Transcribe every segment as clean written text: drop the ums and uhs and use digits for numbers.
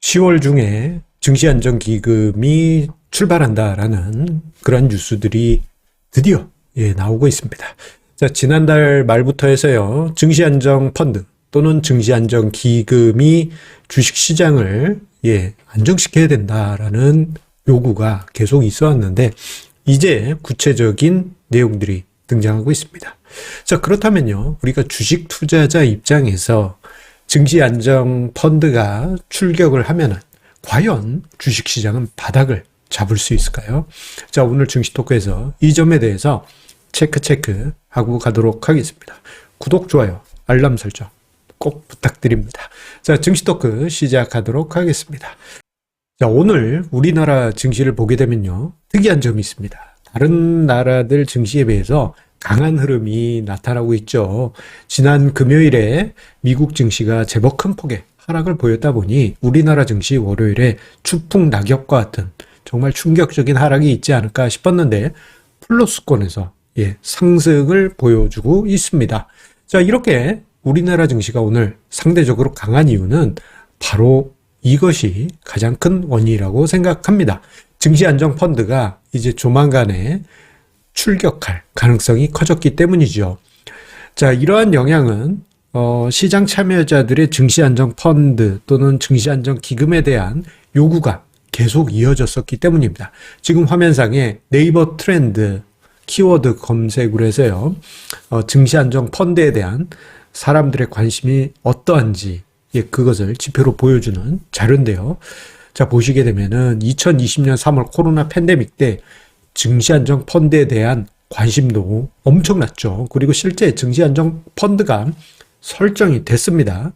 10월 중에 증시안정기금이 출발한다라는 그런 뉴스들이 드디어 나오고 있습니다. 자, 지난달 말부터 해서요, 증시안정펀드 또는 증시안정기금이 주식시장을 안정시켜야 된다라는 요구가 계속 있어왔는데, 이제 구체적인 내용들이 등장하고 있습니다. 자, 그렇다면요, 우리가 주식 투자자 입장에서 증시안정펀드가 출격을 하면은 과연 주식시장은 바닥을 잡을 수 있을까요? 자, 오늘 증시토크에서 이 점에 대해서 체크하고 가도록 하겠습니다. 구독, 좋아요, 알람 설정 꼭 부탁드립니다. 자, 증시토크 시작하도록 하겠습니다. 자, 오늘 우리나라 증시를 보게 되면요, 특이한 점이 있습니다. 다른 나라들 증시에 비해서 강한 흐름이 나타나고 있죠. 지난 금요일에 미국 증시가 제법 큰 폭의 하락을 보였다 보니 우리나라 증시 월요일에 추풍 낙엽과 같은 정말 충격적인 하락이 있지 않을까 싶었는데 플러스권에서 상승을 보여주고 있습니다. 자, 이렇게 우리나라 증시가 오늘 상대적으로 강한 이유는 바로 이것이 가장 큰 원인이라고 생각합니다. 증시안정펀드가 이제 조만간에 출격할 가능성이 커졌기 때문이죠. 자, 이러한 영향은 시장 참여자들의 증시안정펀드 또는 증시안정기금에 대한 요구가 계속 이어졌었기 때문입니다. 지금 화면상에 네이버 트렌드 키워드 검색으로 해서요, 증시안정펀드에 대한 사람들의 관심이 어떠한지 그것을 지표로 보여주는 자료인데요. 자, 보시게 되면은 2020년 3월 코로나 팬데믹 때 증시안정펀드에 대한 관심도 엄청났죠. 그리고 실제 증시안정펀드가 설정이 됐습니다.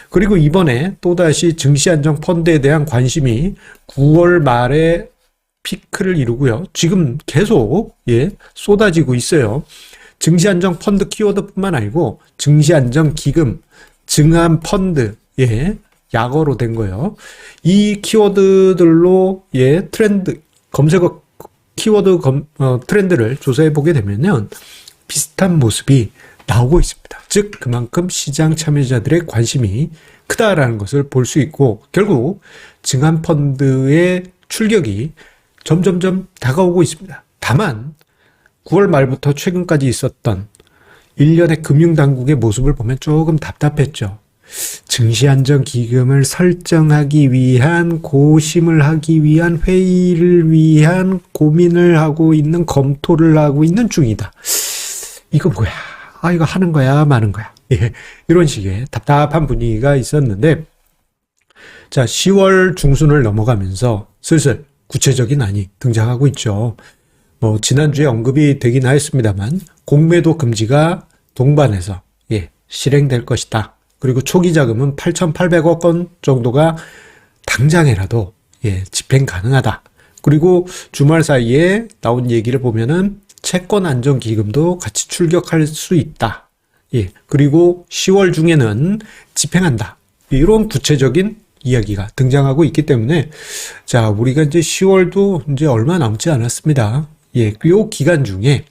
그리고 이번에 또다시 증시안정펀드에 대한 관심이 9월 말에 피크를 이루고요. 지금 계속 쏟아지고 있어요. 증시안정펀드 키워드뿐만 아니고 증시안정기금, 증안펀드, 약어로 된 거예요. 이 키워드들로 트렌드 검색어 키워드 트렌드를 조사해 보게 되면요, 비슷한 모습이 나오고 있습니다. 즉 그만큼 시장 참여자들의 관심이 크다라는 것을 볼 수 있고, 결국 증안펀드의 출격이 점점점 다가오고 있습니다. 다만 9월 말부터 최근까지 있었던 일련의 금융당국의 모습을 보면 조금 답답했죠. 증시안정기금을 설정하기 위한, 고심을 하기 위한, 회의를 위한 고민을 하고 있는, 검토를 하고 있는 중이다. 이거 뭐야? 이거 하는 거야, 마는 거야? 이런 식의 답답한 분위기가 있었는데, 자, 10월 중순을 넘어가면서 슬슬 구체적인 안이 등장하고 있죠. 지난주에 언급이 되긴 하였습니다만, 공매도 금지가 동반해서 실행될 것이다. 그리고 초기 자금은 8,800억 원 정도가 당장이라도 집행 가능하다. 그리고 주말 사이에 나온 얘기를 보면은 채권 안정기금도 같이 출격할 수 있다. 그리고 10월 중에는 집행한다. 이런 구체적인 이야기가 등장하고 있기 때문에, 자, 우리가 이제 10월도 이제 얼마 남지 않았습니다. 이 기간 중에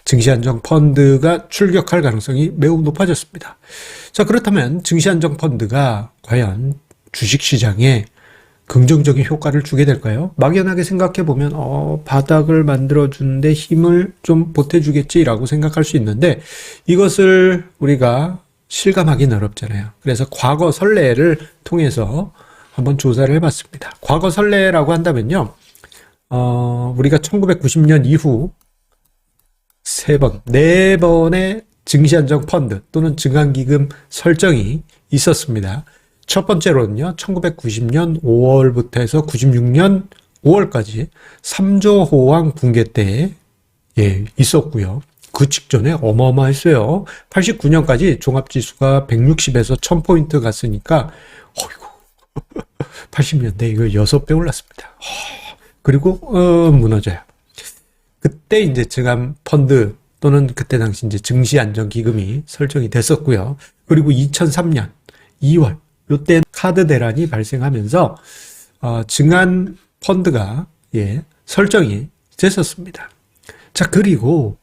증시안정펀드가 출격할 가능성이 매우 높아졌습니다. 자, 그렇다면 증시안정펀드가 과연 주식시장에 긍정적인 효과를 주게 될까요? 막연하게 생각해보면 바닥을 만들어주는데 힘을 좀 보태주겠지라고 생각할 수 있는데, 이것을 우리가 실감하기는 어렵잖아요. 그래서 과거 선례를 통해서 한번 조사를 해봤습니다. 과거 선례라고 한다면요, 우리가 1990년 이후 4번의 증시안정펀드 또는 증안기금 설정이 있었습니다. 첫 번째로는요, 1990년 5월부터 해서 96년 5월까지 3조 호황 붕괴 때 있었고요. 그 직전에 어마어마했어요. 89년까지 종합지수가 160에서 1000포인트 갔으니까, 80년대 이거 6배 올랐습니다. 그리고 무너져요. 그때 이제 증안펀드 또는 그때 당시 이제 증시안정기금이 설정이 됐었고요. 그리고 2003년 2월 요때 카드 대란이 발생하면서 증안펀드가 설정이 됐었습니다. 자, 그리고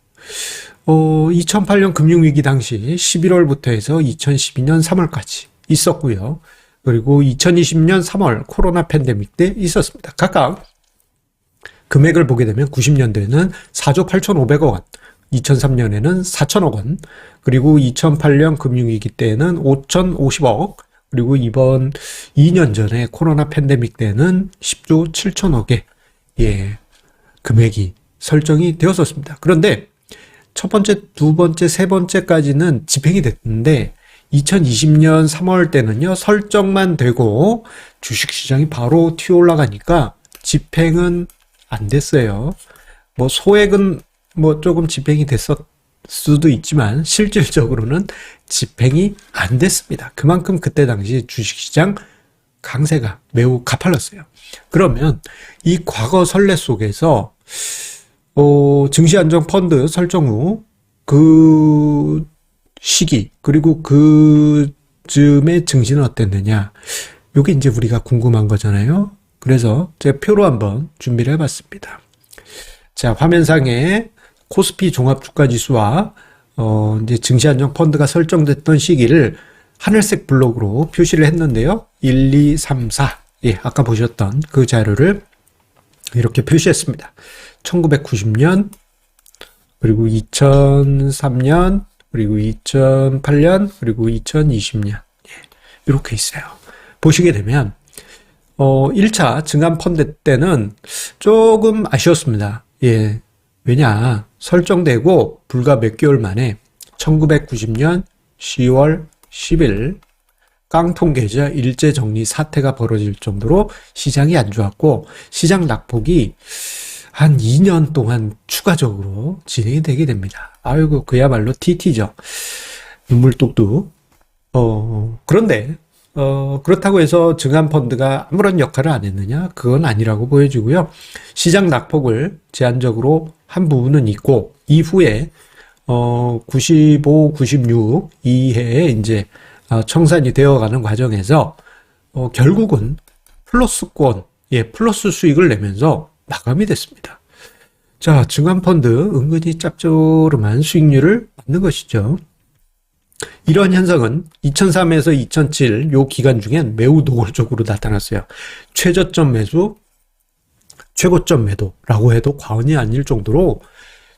2008년 금융위기 당시 11월부터 해서 2012년 3월까지 있었고요. 그리고 2020년 3월 코로나 팬데믹 때 있었습니다. 각각 금액을 보게 되면 90년대에는 4조 8,500억 원, 2003년에는 4천억 원, 그리고 2008년 금융위기 때에는 5,050억, 그리고 이번 2년 전에 코로나 팬데믹 때는 10조 7천억의 금액이 설정이 되었었습니다. 그런데 첫 번째, 두 번째, 세 번째까지는 집행이 됐는데 2020년 3월 때는요, 설정만 되고 주식시장이 바로 튀어 올라가니까 집행은 안 됐어요. 뭐 소액은 뭐 조금 집행이 됐을 수도 있지만 실질적으로는 집행이 안 됐습니다. 그만큼 그때 당시 주식시장 강세가 매우 가팔랐어요. 그러면 이 과거 선례 속에서 증시안정펀드 설정 후 그 시기 그리고 그 즈음의 증시는 어땠느냐, 이게 이제 우리가 궁금한 거잖아요. 그래서 제가 표로 한번 준비를 해봤습니다. 자, 화면상에 코스피 종합주가지수와 이제 증시안정펀드가 설정됐던 시기를 하늘색 블록으로 표시를 했는데요. 1, 2, 3, 4. 아까 보셨던 그 자료를 이렇게 표시했습니다. 1990년, 그리고 2003년, 그리고 2008년, 그리고 2020년. 이렇게 있어요. 보시게 되면 1차 증안펀드 때는 조금 아쉬웠습니다. 왜냐, 설정되고 불과 몇 개월 만에 1990년 10월 10일 깡통계좌 일제정리 사태가 벌어질 정도로 시장이 안 좋았고, 시장 낙폭이 한 2년 동안 추가적으로 진행이 되게 됩니다. 아이고, 그야말로 TT죠. 눈물뚝뚝. 그런데 그렇다고 해서 증안펀드가 아무런 역할을 안 했느냐? 그건 아니라고 보여지고요. 시장 낙폭을 제한적으로 한 부분은 있고, 이후에 95, 96 이해에 이제 청산이 되어가는 과정에서 결국은 플러스권, 플러스 수익을 내면서 마감이 됐습니다. 자, 증안펀드 은근히 짭조름한 수익률을 받는 것이죠. 이러한 현상은 2003에서 2007 요 기간 중엔 매우 노골적으로 나타났어요. 최저점 매수, 최고점 매도라고 해도 과언이 아닐 정도로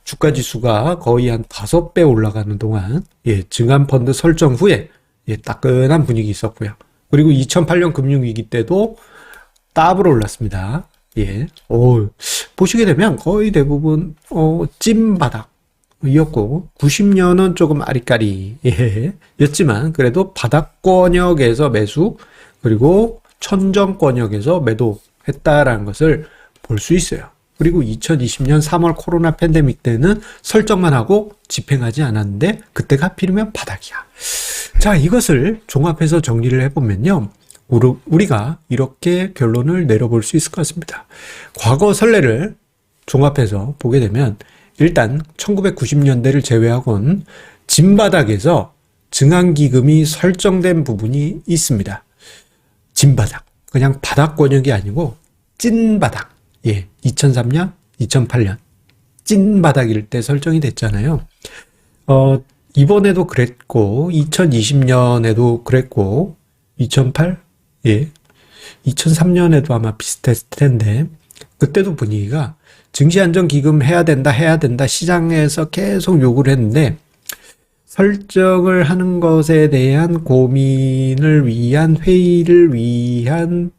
주가지수가 거의 한 5배 올라가는 동안 증안펀드 설정 후에 따끈한 분위기 있었고요. 그리고 2008년 금융위기 때도 더블 올랐습니다. 보시게 되면 거의 대부분 찐바닥이었고 90년은 조금 아리까리 였지만 그래도 바닥권역에서 매수, 그리고 천정권역에서 매도했다라는 것을 볼 수 있어요. 그리고 2020년 3월 코로나 팬데믹 때는 설정만 하고 집행하지 않았는데 그때가 하필이면 바닥이야. 자, 이것을 종합해서 정리를 해보면요, 우리가 이렇게 결론을 내려볼 수 있을 것 같습니다. 과거 선례를 종합해서 보게 되면 일단 1990년대를 제외하고는 진바닥에서 증안기금이 설정된 부분이 있습니다. 진바닥, 그냥 바닥권역이 아니고 찐바닥. 2003년, 2008년 찐바닥일 때 설정이 됐잖아요. 이번에도 그랬고 2020년에도 그랬고 2008, 2003년에도 아마 비슷했을 텐데 그때도 분위기가 증시안정기금 해야 된다 시장에서 계속 요구를 했는데, 설정을 하는 것에 대한 고민을 위한 회의를 위한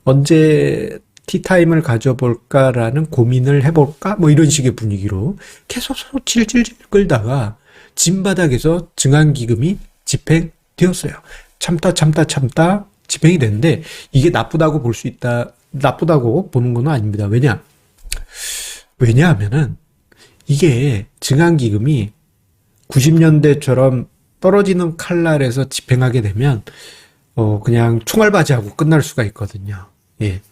언제 티타임을 가져볼까라는 고민을 해볼까? 뭐 이런 식의 분위기로 계속 질질질 끌다가 진바닥에서 증안기금이 집행되었어요. 참다 집행이 됐는데 이게 나쁘다고 볼 수 있다, 나쁘다고 보는 건 아닙니다. 왜냐하면은 이게 증안기금이 90년대처럼 떨어지는 칼날에서 집행하게 되면 그냥 총알바지하고 끝날 수가 있거든요.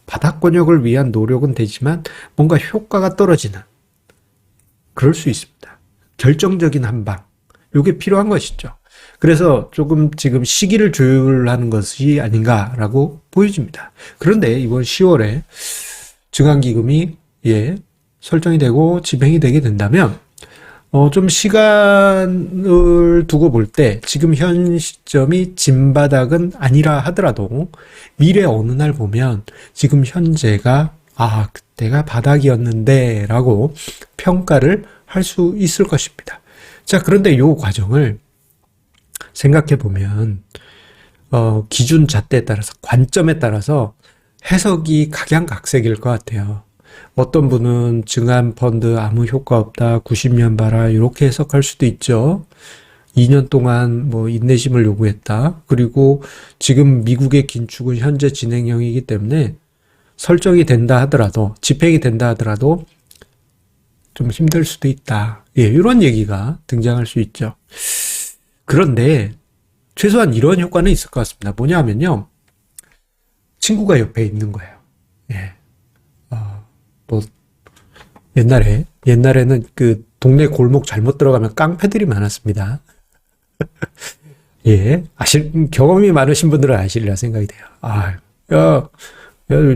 바닥권역을 위한 노력은 되지만 뭔가 효과가 떨어지는, 그럴 수 있습니다. 결정적인 한방, 요게 필요한 것이죠. 그래서 조금 지금 시기를 조율하는 것이 아닌가라고 보여집니다. 그런데 이번 10월에 증안기금이 설정이 되고 집행이 되게 된다면 좀 시간을 두고 볼 때 지금 현 시점이 진바닥은 아니라 하더라도 미래 어느 날 보면 지금 현재가 그때가 바닥이었는데 라고 평가를 할 수 있을 것입니다. 자, 그런데 이 과정을 생각해 보면 기준 잣대에 따라서 관점에 따라서 해석이 각양각색일 것 같아요. 어떤 분은 증안펀드 아무 효과 없다, 90년 봐라 이렇게 해석할 수도 있죠. 2년 동안 뭐 인내심을 요구했다. 그리고 지금 미국의 긴축은 현재 진행형이기 때문에 설정이 된다 하더라도, 집행이 된다 하더라도 좀 힘들 수도 있다. 예, 이런 얘기가 등장할 수 있죠. 그런데 최소한 이런 효과는 있을 것 같습니다. 뭐냐 하면요. 친구가 옆에 있는 거예요. 예. 뭐, 옛날에는 그 동네 골목 잘못 들어가면 깡패들이 많았습니다. 예. 경험이 많으신 분들은 아시리라 생각이 돼요. 야,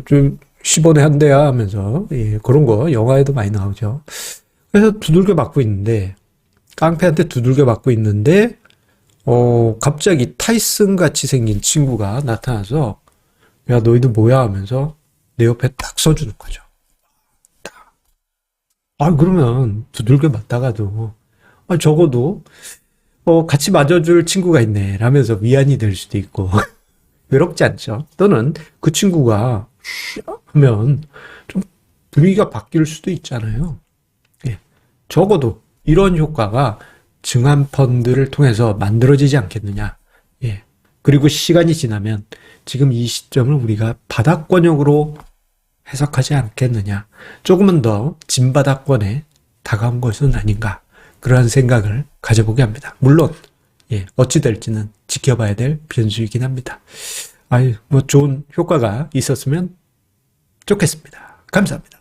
좀 10원에 한 대야 하면서, 예, 그런 거 영화에도 많이 나오죠. 그래서 두들겨 맞고 있는데, 깡패한테 두들겨 맞고 있는데, 갑자기 타이슨 같이 생긴 친구가 나타나서, 야, 너희들 뭐야 하면서 내 옆에 딱 서주는 거죠. 그러면 두들겨 맞다가도, 적어도, 같이 맞아줄 친구가 있네. 라면서 위안이 될 수도 있고, 외롭지 않죠? 또는 그 친구가, 하면 좀 분위기가 바뀔 수도 있잖아요. 예. 적어도 이런 효과가 증안펀드를 통해서 만들어지지 않겠느냐. 예. 그리고 시간이 지나면 지금 이 시점을 우리가 바닥권역으로 해석하지 않겠느냐. 조금은 더 진바닥권에 다가온 것은 아닌가. 그러한 생각을 가져보게 합니다. 물론, 예, 어찌 될지는 지켜봐야 될 변수이긴 합니다. 좋은 효과가 있었으면 좋겠습니다. 감사합니다.